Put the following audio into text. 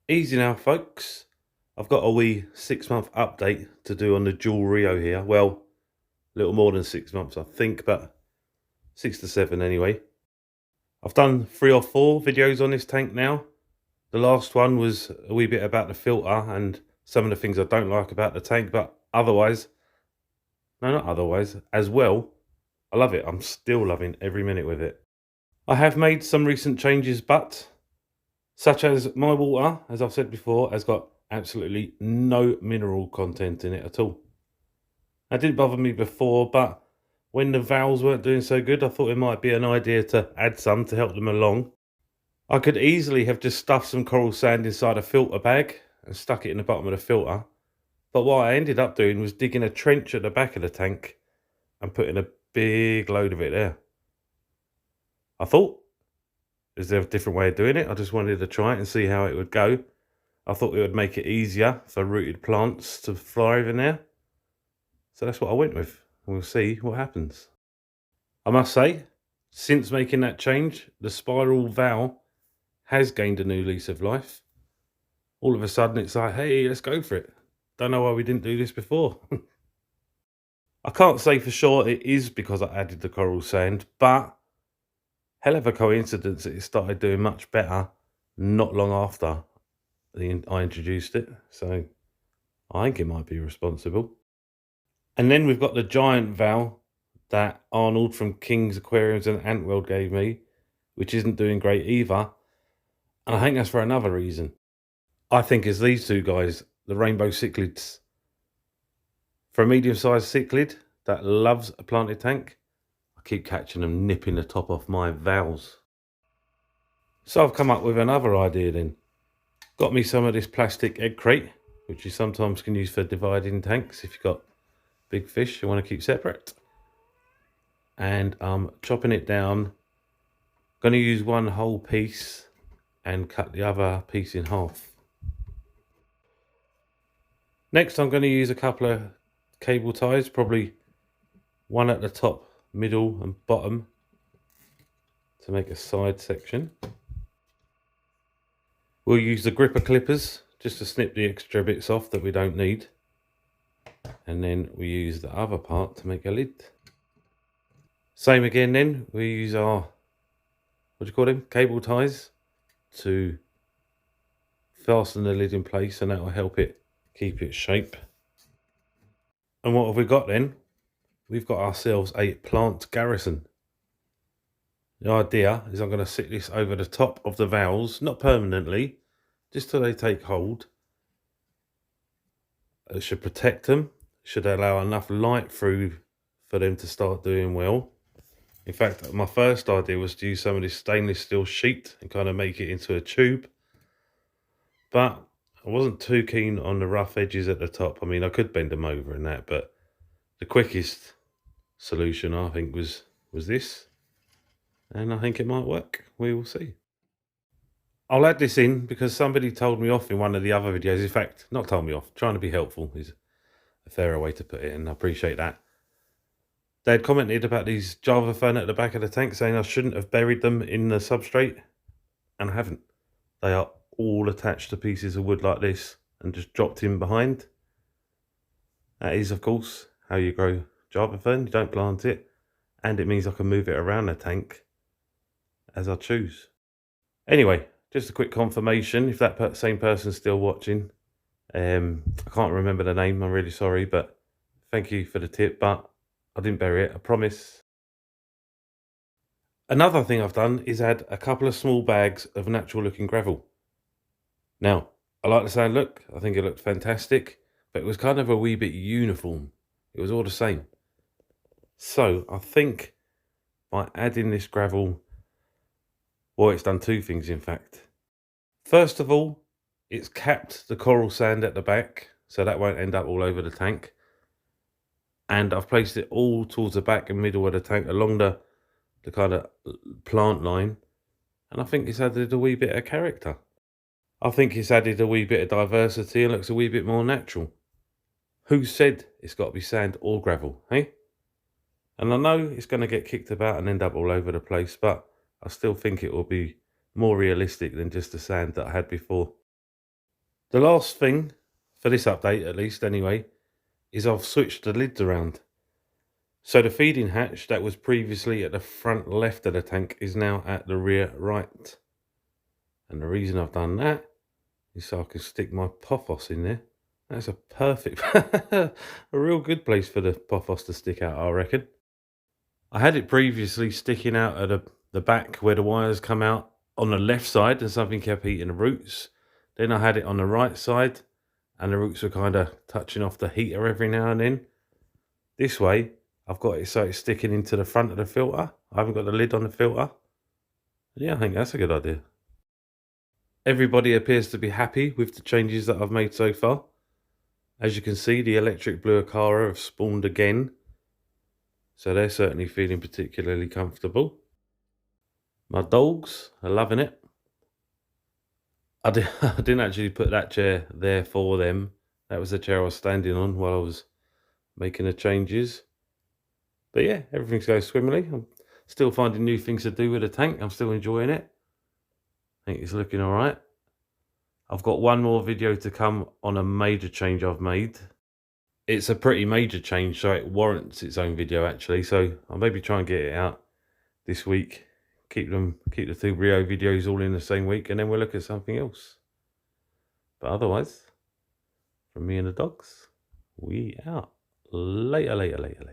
Easy now, folks. I've got a wee 6 month update to do on the Juwel Rio here. Well, a little more than 6 months, I think, but 6 to 7 anyway. I've done 3 or 4 videos on this tank now. The last one was a wee bit about the filter and some of the things I don't like about the tank, but otherwise, no, not otherwise, as well, I love it. I'm still loving every minute with it. I have made some recent changes, but such as my water, as I've said before, has got absolutely no mineral content in it at all. That didn't bother me before, but when the valves weren't doing so good, I thought it might be an idea to add some to help them along. I could easily have just stuffed some coral sand inside a filter bag and stuck it in the bottom of the filter, but what I ended up doing was digging a trench at the back of the tank and putting a big load of it there. I thought, is there a different way of doing it? I just wanted to try it and see how it would go. I thought it would make it easier for rooted plants to thrive in there. So that's what I went with. We'll see what happens. I must say, since making that change, the spiral valve has gained a new lease of life. All of a sudden it's like, hey, let's go for it. Don't know why we didn't do this before. I can't say for sure it is because I added the coral sand, but hell of a coincidence that it started doing much better not long after I introduced it. So I think it might be responsible. And then we've got the giant valve that Arnold from King's Aquariums and Antworld gave me, which isn't doing great either. And I think that's for another reason. I think it's these two guys, the rainbow cichlids. For a medium-sized cichlid that loves a planted tank, I keep catching them nipping the top off my valves. So I've come up with another idea then. Got me some of this plastic egg crate, which you sometimes can use for dividing tanks if you've got big fish you want to keep separate. And I'm chopping it down. Going to use one whole piece and cut the other piece in half. Next, I'm going to use a couple of cable ties, probably one at the top, middle and bottom, to make a side section. We'll use the gripper clippers just to snip the extra bits off that we don't need. And then we use the other part to make a lid. Same again then, we use our, what do you call them, cable ties to fasten the lid in place, and that will help it keep its shape. And what have we got then? We've got ourselves a plant garrison. The idea is I'm going to sit this over the top of the valves, not permanently, just till they take hold. It should protect them, should allow enough light through for them to start doing well. In fact, my first idea was to use some of this stainless steel sheet and kind of make it into a tube. But I wasn't too keen on the rough edges at the top. I mean, I could bend them over and that, but the quickest solution, I think, was this. And I think it might work. We will see. I'll add this in because somebody told me off in one of the other videos. In fact, not told me off, trying to be helpful is a fairer way to put it, and I appreciate that. They had commented about these Java Fern at the back of the tank, saying I shouldn't have buried them in the substrate, and I haven't. They are all attached to pieces of wood like this and just dropped in behind. That is, of course, how you grow Java Fern. You don't plant it, and it means I can move it around the tank as I choose. Anyway, just a quick confirmation, if that same person's still watching. I can't remember the name, I'm really sorry, but thank you for the tip, but I didn't bury it, I promise. Another thing I've done is add a couple of small bags of natural looking gravel. Now, I like the sand look, I think it looked fantastic, but it was kind of a wee bit uniform. It was all the same. So I think by adding this gravel, well, it's done two things in fact. First of all, it's capped the coral sand at the back, so that won't end up all over the tank. And I've placed it all towards the back and middle of the tank along the kind of plant line. And I think it's added a wee bit of character. I think it's added a wee bit of diversity and looks a wee bit more natural. Who said it's got to be sand or gravel, hey? And I know it's going to get kicked about and end up all over the place, but I still think it will be more realistic than just the sand that I had before. The last thing, for this update at least anyway, is I've switched the lids around. So the feeding hatch that was previously at the front left of the tank is now at the rear right. And the reason I've done that is so I can stick my pothos in there. That's a perfect, a real good place for the pothos to stick out, I reckon. I had it previously sticking out at the back where the wires come out on the left side and something kept eating the roots. Then I had it on the right side and the roots were kind of touching off the heater every now and then. This way, I've got it so it's sticking into the front of the filter. I haven't got the lid on the filter. Yeah, I think that's a good idea. Everybody appears to be happy with the changes that I've made so far. As you can see, the electric blue Acara have spawned again. So they're certainly feeling particularly comfortable. My dogs are loving it. I didn't actually put that chair there for them. That was the chair I was standing on while I was making the changes. But yeah, everything's going swimmingly. I'm still finding new things to do with the tank. I'm still enjoying it. I think it's looking all right. I've got one more video to come on a major change I've made. It's a pretty major change, so it warrants its own video actually. So I'll maybe try and get it out this week. Keep the 2 Rio videos all in the same week, and then we'll look at something else. But otherwise, from me and the dogs, we out. Later, later, later, later.